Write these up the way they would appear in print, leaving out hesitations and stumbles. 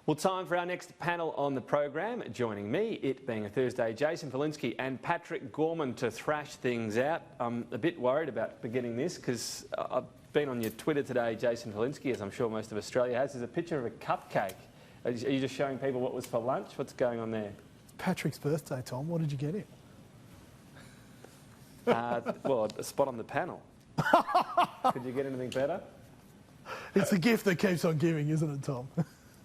Well, time for our next panel on the program. Joining me, it being a Thursday, Jason Falinski and Patrick Gorman to thrash things out. I'm a bit worried about beginning this because I've been on your Twitter today, Jason Falinski, as I'm sure most of Australia has. There's a picture of a cupcake. Are you just showing people what was for lunch? What's going on there? It's Patrick's birthday, Tom. What did you get him? Well, a spot on the panel. Could you get anything better? It's the gift that keeps on giving, isn't it, Tom?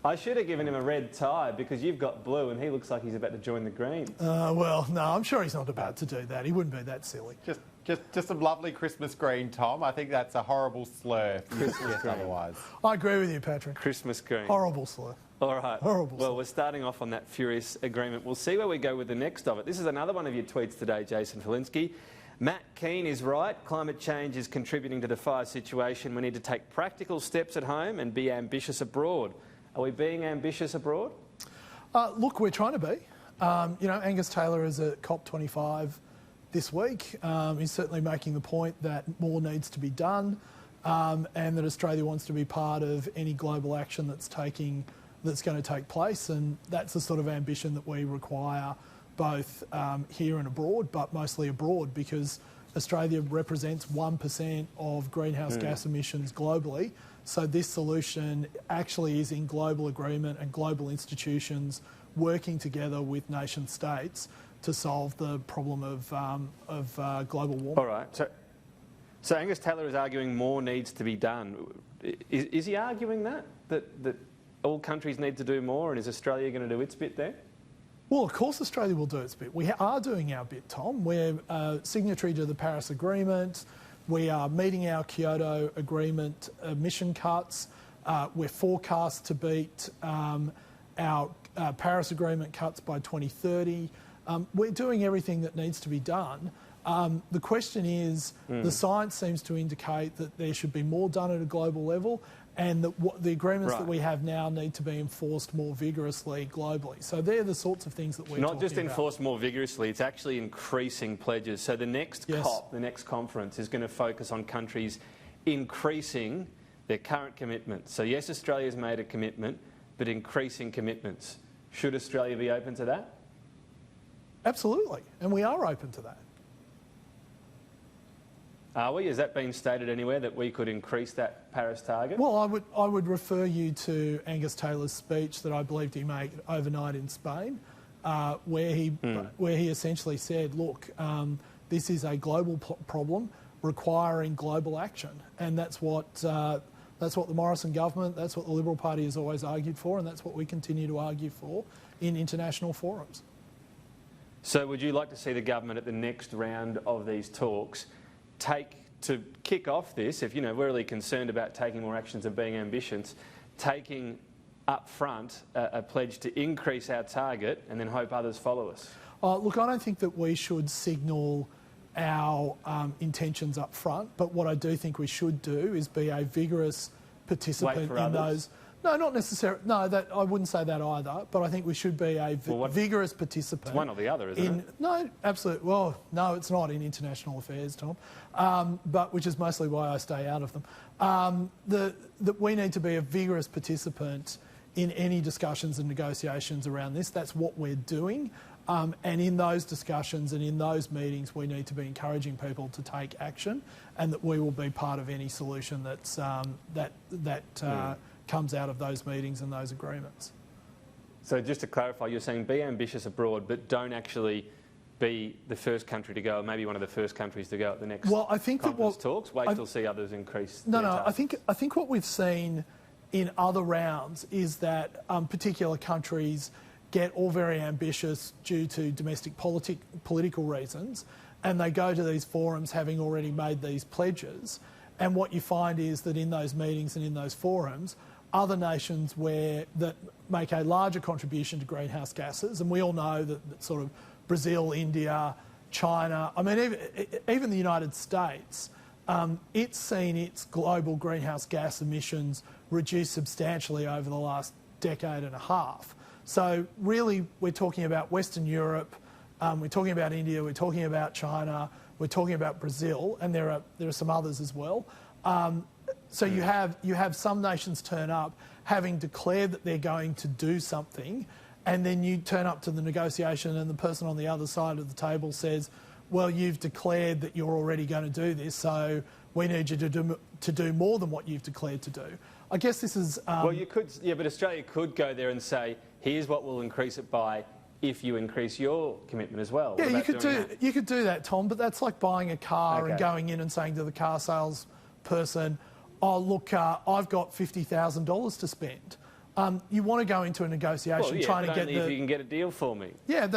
I should have given him a red tie because you've got blue and he looks like he's about to join the Greens. Well, no, I'm sure he's not about to do that. He wouldn't be that silly. Just some lovely Christmas green, Tom. I think that's a horrible slur. Christmas green. Otherwise. I agree with you, Patrick. Christmas green. Horrible slur. All right. Horrible Well, slur. we're starting off on that furious agreement. We'll see where we go with the next of it. This is another one of your tweets today, Jason Falinski. Matt KEAN is right. Climate change is contributing to the fire situation. We need to take practical steps at home and be ambitious abroad. Are we being ambitious abroad? Look, we're trying to be. Angus Taylor is at COP25 this week. He's certainly making the point that more needs to be done and that Australia wants to be part of any global action that's going to take place, and that's the sort of ambition that we require both here and abroad, but mostly abroad because Australia represents 1% of greenhouse gas emissions globally. So this solution actually is in global agreement and global institutions working together with nation states to solve the problem of global warming. All right. So Angus Taylor is arguing more needs to be done. Is he arguing that all countries need to do more, and is Australia going to do its bit there? Well, of course Australia will do its bit. We are doing our bit, Tom. We're signatory to the Paris Agreement. We are meeting our Kyoto Agreement emission cuts. We're forecast to beat our Paris Agreement cuts by 2030. We're doing everything that needs to be done. The question is, the science seems to indicate that there should be more done at a global level, and that the agreements that we have now need to be enforced more vigorously globally. So they're the sorts of things that we're talking about. Not just enforced more vigorously, it's actually increasing pledges. So the next COP, the next conference, is going to focus on countries increasing their current commitments. So yes, Australia's made a commitment, but increasing commitments. Should Australia be open to that? Absolutely, and we are open to that. Are we? Has that been stated anywhere that we could increase that Paris target? Well, I would refer you to Angus Taylor's speech that I believed he made overnight in Spain, where he essentially said, look, this is a global problem requiring global action, and that's what the Morrison government, that's what the Liberal Party has always argued for, and that's what we continue to argue for in international forums. So would you like to see the government at the next round of these talks to kick off this, if we're really concerned about taking more actions and being ambitious, taking up front a pledge to increase our target and then hope others follow us? Look, I don't think that we should signal our intentions up front, but what I do think we should do is be a vigorous participant in those. No, not necessarily. No, I wouldn't say that either. But I think we should be a vigorous participant. It's one or the other, isn't it? No, absolutely. Well, no, it's not in international affairs, Tom. But which is mostly why I stay out of them. That we need to be a vigorous participant in any discussions and negotiations around this. That's what we're doing. And in those discussions and in those meetings, we need to be encouraging people to take action, and that we will be part of any solution that's comes out of those meetings and those agreements. So just to clarify, you're saying be ambitious abroad, but don't actually be the first country to go, or maybe one of the first countries to go at the next conference talks? Wait till see others increase their target. I think what we've seen in other rounds is that particular countries get all very ambitious due to domestic political reasons, and they go to these forums having already made these pledges. And what you find is that in those meetings and in those forums, other nations that make a larger contribution to greenhouse gases, and we all know that sort of Brazil, India, China, I mean, even the United States, it's seen its global greenhouse gas emissions reduce substantially over the last decade and a half. So really, we're talking about Western Europe, we're talking about India, we're talking about China, we're talking about Brazil, and there are some others as well. So you have some nations turn up having declared that they're going to do something, and then you turn up to the negotiation and the person on the other side of the table says, well, you've declared that you're already going to do this, so we need you to do more than what you've declared to do. I guess this is... well, you could, yeah, but Australia could go there and say, here's what we'll increase it by if you increase your commitment as well. Yeah, you could do that, Tom, but that's like buying a car and going in and saying to the car salesperson, oh, look, I've got $50,000 to spend. You want to go into a negotiation trying to get if you can get a deal for me. Yeah,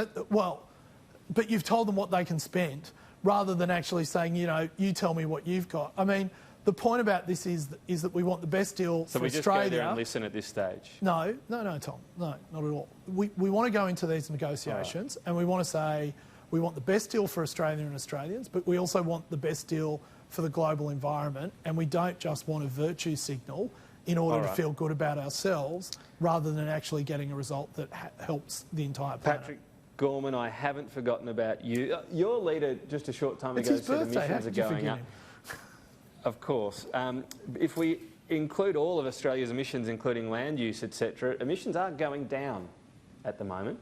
but you've told them what they can spend rather than actually saying, you know, you tell me what you've got. I mean, the point about this is that we want the best deal for Australia. So we just go there and listen at this stage? No, Tom. No, not at all. We want to go into these negotiations and we want to say we want the best deal for Australia and Australians, but we also want the best deal for the global environment, and we don't just want a virtue signal in order to feel good about ourselves rather than actually getting a result that helps the entire planet. Patrick Gorman, I haven't forgotten about you. Your leader just a short time ago said emissions are going up. Of course. If we include all of Australia's emissions, including land use, etc., emissions are going down at the moment.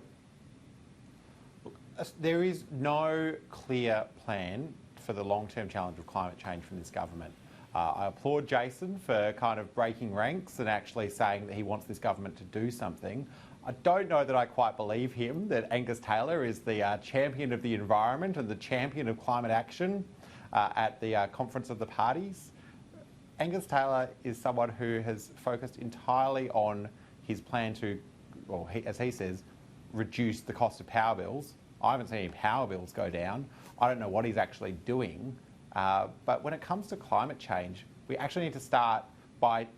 There is no clear plan for the long-term challenge of climate change from this government. I applaud Jason for kind of breaking ranks and actually saying that he wants this government to do something. I don't know that I quite believe him, that Angus Taylor is the champion of the environment and the champion of climate action at the Conference of the Parties. Angus Taylor is someone who has focused entirely on his plan to, well, as he says, reduce the cost of power bills. I haven't seen any power bills go down. I don't know what he's actually doing. But when it comes to climate change, we actually need to start by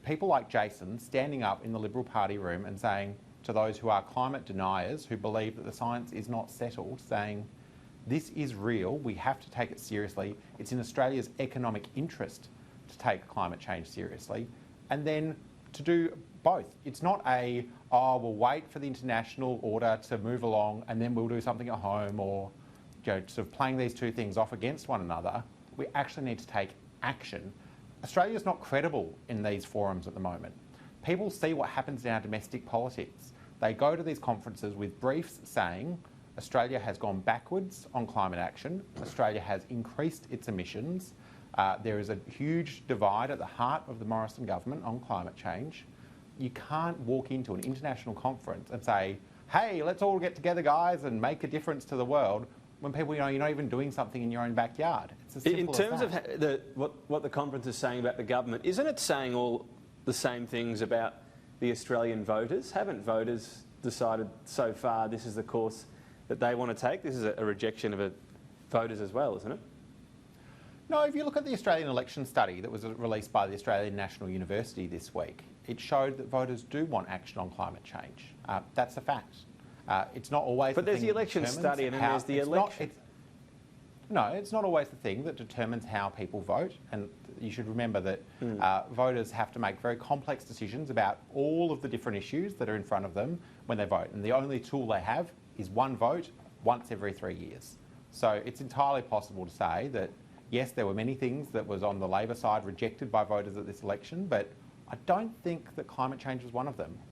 people like Jason standing up in the Liberal Party room and saying to those who are climate deniers, who believe that the science is not settled, saying, this is real, we have to take it seriously. It's in Australia's economic interest to take climate change seriously. And then to do both. It's not we'll wait for the international order to move along and then we'll do something at home, or sort of playing these two things off against one another. We actually need to take action. Australia's not credible in these forums at the moment. People see what happens in our domestic politics. They go to these conferences with briefs saying Australia has gone backwards on climate action. Australia has increased its emissions. There is a huge divide at the heart of the Morrison government on climate change. You can't walk into an international conference and say, hey, let's all get together, guys, and make a difference to the world, when people, you're not even doing something in your own backyard. It's as simple as that. In terms of what the conference is saying about the government, isn't it saying all the same things about the Australian voters? Haven't voters decided so far this is the course that they want to take? This is a rejection of voters as well, isn't it? No, if you look at the Australian election study that was released by the Australian National University this week, it showed that voters do want action on climate change. That's a fact. It's not always. But there's the election study and then there's the election. No, it's not always the thing that determines how people vote. And you should remember that voters have to make very complex decisions about all of the different issues that are in front of them when they vote. And the only tool they have is one vote once every 3 years. So it's entirely possible to say that, yes, there were many things that was on the Labor side rejected by voters at this election, but I don't think that climate change was one of them.